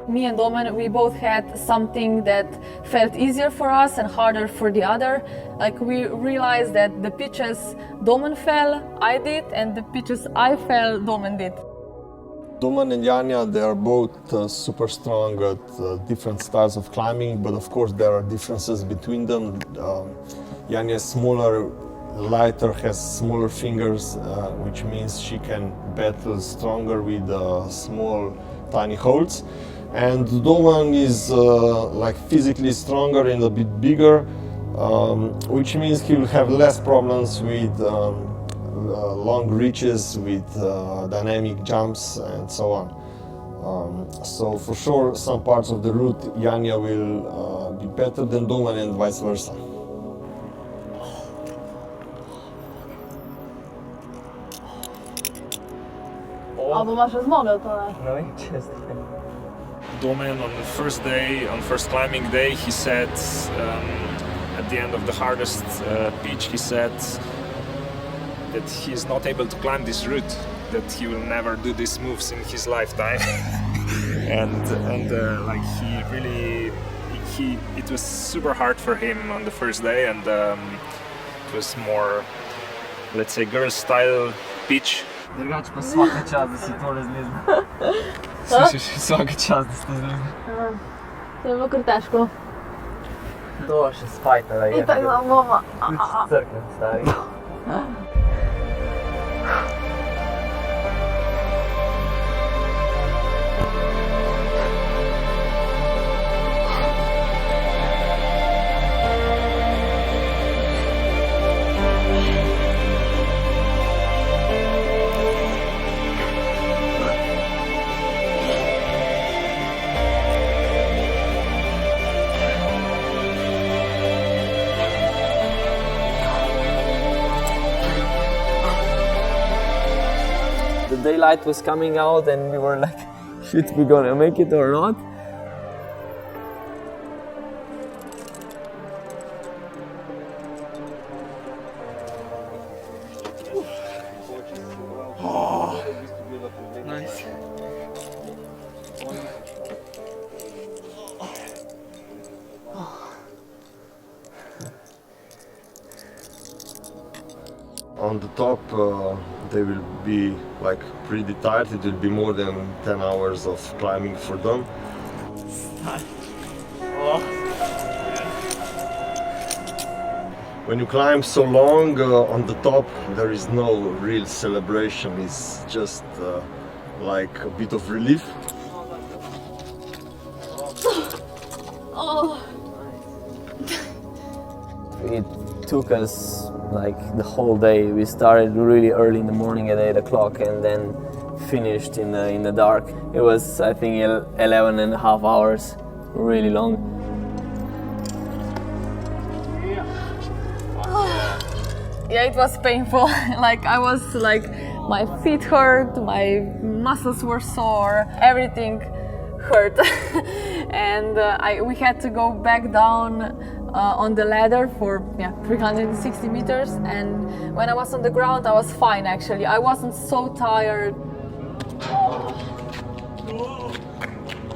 Me and Domen, we both had something that felt easier for us and harder for the other. Like we realized that the pitches Domen fell, I did, and the pitches I fell, Domen did. Domen and Janja, they are both super strong at different styles of climbing, but of course there are differences between them. Janja is smaller, lighter, has smaller fingers, which means she can battle stronger with small, tiny holds. And Domen is like physically stronger and a bit bigger, which means he will have less problems with long reaches, with dynamic jumps and so on. So for sure, some parts of the route Janja will be better than Domen and vice versa. Albo masz rozmowę, to No i czysto. Domen on the first day, on first climbing day, he said at the end of the hardest pitch, he said that he is not able to climb this route, that he will never do these moves in his lifetime. and like he really, it was super hard for him on the first day, and it was more, let's say, girl style pitch. Drugače pa svaka čast, da si tole zlezla. Slišiš, svaka čast, da si to zlezla. to je bilo kar težko. To še spajtala je. I tak za mama. Ključ crkne, stari. The daylight was coming out and we were like, shit, we gonna make it or not? Oh, nice. On the top, they will be like pretty tired. It will be more than 10 hours of climbing for them. When you climb so long on the top, there is no real celebration. It's just like a bit of relief. It took us like the whole day. We started really early in the morning at 8 o'clock and then finished in the dark. It was, I think, 11 and a half hours, really long. Yeah, it was painful. Like I was like, my feet hurt, my muscles were sore, everything hurt. And we had to go back down on the ladder for 360 meters, and when I was on the ground I was fine actually. I wasn't so tired.